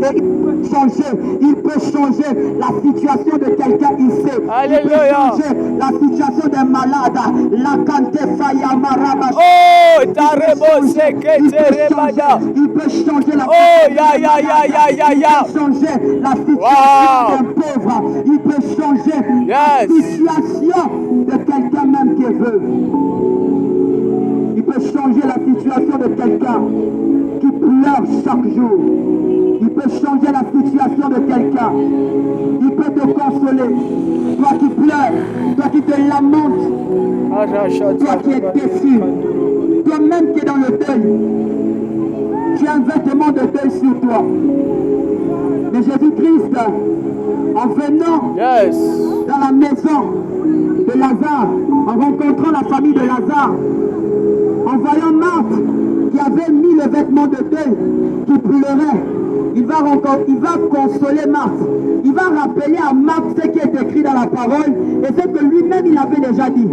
et il peut changer la situation de quelqu'un ici. Alléluia. Il peut changer la situation d'un malade. La kante faya maraba. Oh, tarebo seketerebada. Il peut changer la Oh, ya. changer la situation d'un pauvre. Il peut changer la situation de quelqu'un même qui est veuve. Il peut changer la situation de quelqu'un qui pleure chaque jour. Il peut changer la situation de quelqu'un. Il peut te consoler. Toi qui pleures, toi qui te lamentes, toi qui es déçu, toi-même qui es dans le deuil. Tu as un vêtement de deuil sur toi. Mais Jésus-Christ, en venant dans la maison de Lazare, en rencontrant la famille de Lazare, en voyant Marthe qui avait mis le vêtement de deuil, qui pleurait, il va consoler Marthe. Il va rappeler à Marthe ce qui est écrit dans la parole et ce que lui-même il avait déjà dit.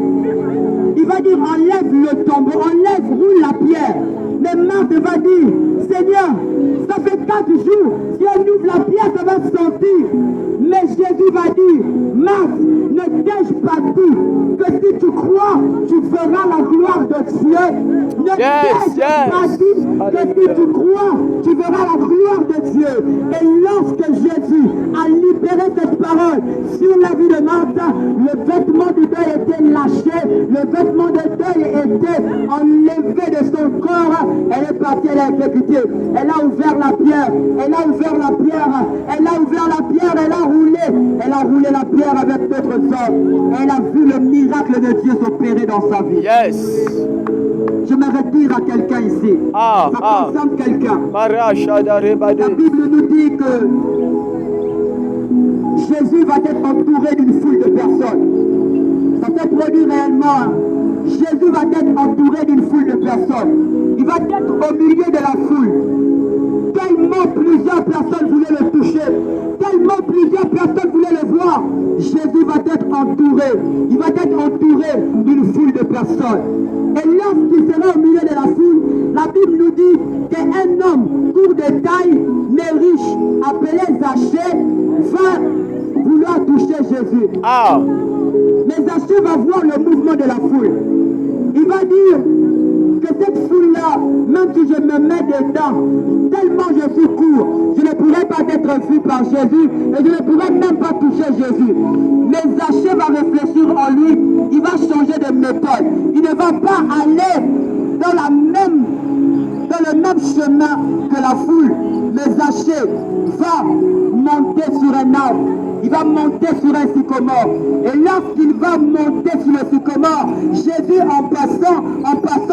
Il va dire enlève le tombeau, roule la pierre. Mais Marthe va dire, Seigneur, ça fait 4 jours, si on ouvre la pierre, ça va sortir. Mais Jésus va dire, Marthe, ne t'ai-je pas dit que si tu crois, tu feras la gloire de Dieu? Ne t'ai-je pas dit que si tu crois, tu verras la gloire de Dieu? Et lorsque Jésus a libéré cette parole sur la vie de Marthe, le vêtement du deuil était lâché, le vêtement de deuil était enlevé de son corps. Elle est partie, elle a exécuté. Elle a ouvert la pierre, elle a ouvert la pierre, elle a ouvert la pierre, elle a roulé la pierre avec d'autres hommes. Elle a vu le miracle de Dieu s'opérer dans sa vie. J'aimerais dire à quelqu'un ici, ça concerne quelqu'un. La Bible nous dit que Jésus va être entouré d'une foule de personnes. Ça s'est produit réellement. Jésus va être entouré d'une foule de personnes. Il va être au milieu de la foule. Tellement plusieurs personnes voulaient le toucher, tellement plusieurs personnes voulaient le voir. Jésus va être entouré. Il va être entouré d'une foule de personnes. Et lorsqu'il sera au milieu de la foule, la Bible nous dit qu'un homme court de taille, mais riche, appelé Zachée, va vouloir toucher Jésus. Mais Zachée va voir le mouvement de la foule. Il va dire que cette foule-là, même si je me mets dedans, tellement je suis court, je ne pourrais pas être vu par Jésus et je ne pourrais même pas toucher Jésus. Mais Zachée va réfléchir en lui, il va changer de méthode. Il ne va pas aller dans le même chemin que la foule. Mais Zachée va monter sur un arbre. Il va monter sur un sycomore. Et lorsqu'il va monter sur le sycomore, Jésus en passant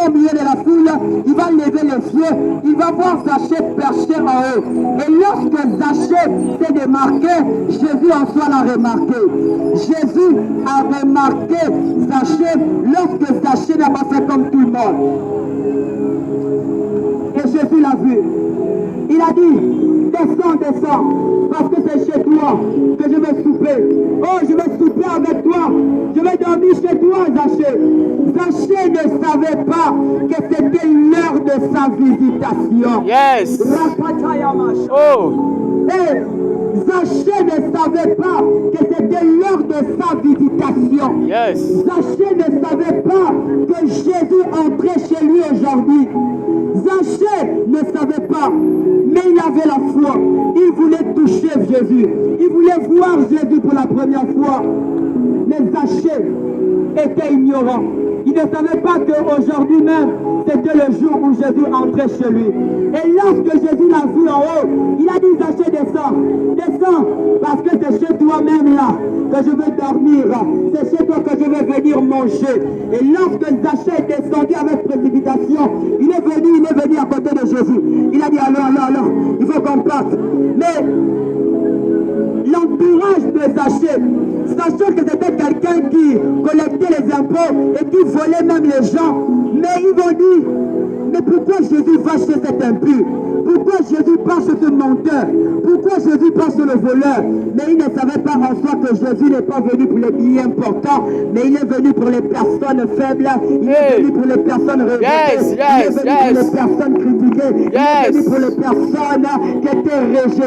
au milieu de la foule, il va lever les yeux, il va voir Zachée perché en haut. Et lorsque Zachée s'est démarqué, Jésus en soi l'a remarqué. Jésus a remarqué Zachée lorsque Zachée n'a pas fait comme tout le monde. Et Jésus l'a vu. Il a dit, descends, parce que c'est chez toi que je vais souper. Oh, je vais souper avec toi. Je vais dormir chez toi, Zachée. Zachée ne savait pas que c'était l'heure de sa visitation. Et Zachée ne savait pas que c'était l'heure de sa visitation. Zachée ne savait pas que Jésus entrait chez lui aujourd'hui. Zachée ne savait pas, mais il avait la foi. Il voulait toucher Jésus. Il voulait voir Jésus pour la première fois. Mais Zachée était ignorant. Il ne savait pas qu'aujourd'hui même, c'était le jour où Jésus entrait chez lui. Et lorsque Jésus l'a vu en haut, il a dit, Zachée, descends, parce que c'est chez toi-même là que je veux dormir. C'est chez toi que je vais venir manger. Et lorsque Zachée est descendu avec précipitation, il est venu à côté de Jésus. Il a dit, alors, il faut qu'on parte. Mais l'entourage de Zachée, sachant que c'était quelqu'un qui collectait les impôts et qui volait même les gens, mais ils vont dire, mais pourquoi Jésus va chez cet impur? Pourquoi Jésus passe ce menteur? Pourquoi Jésus passe le voleur? Mais il ne savait pas en soi que Jésus n'est pas venu pour les billets importants, mais il est venu pour les personnes faibles, il est venu pour les personnes rejetées, il est venu pour les personnes critiquées, il est venu pour les personnes qui étaient rejetées.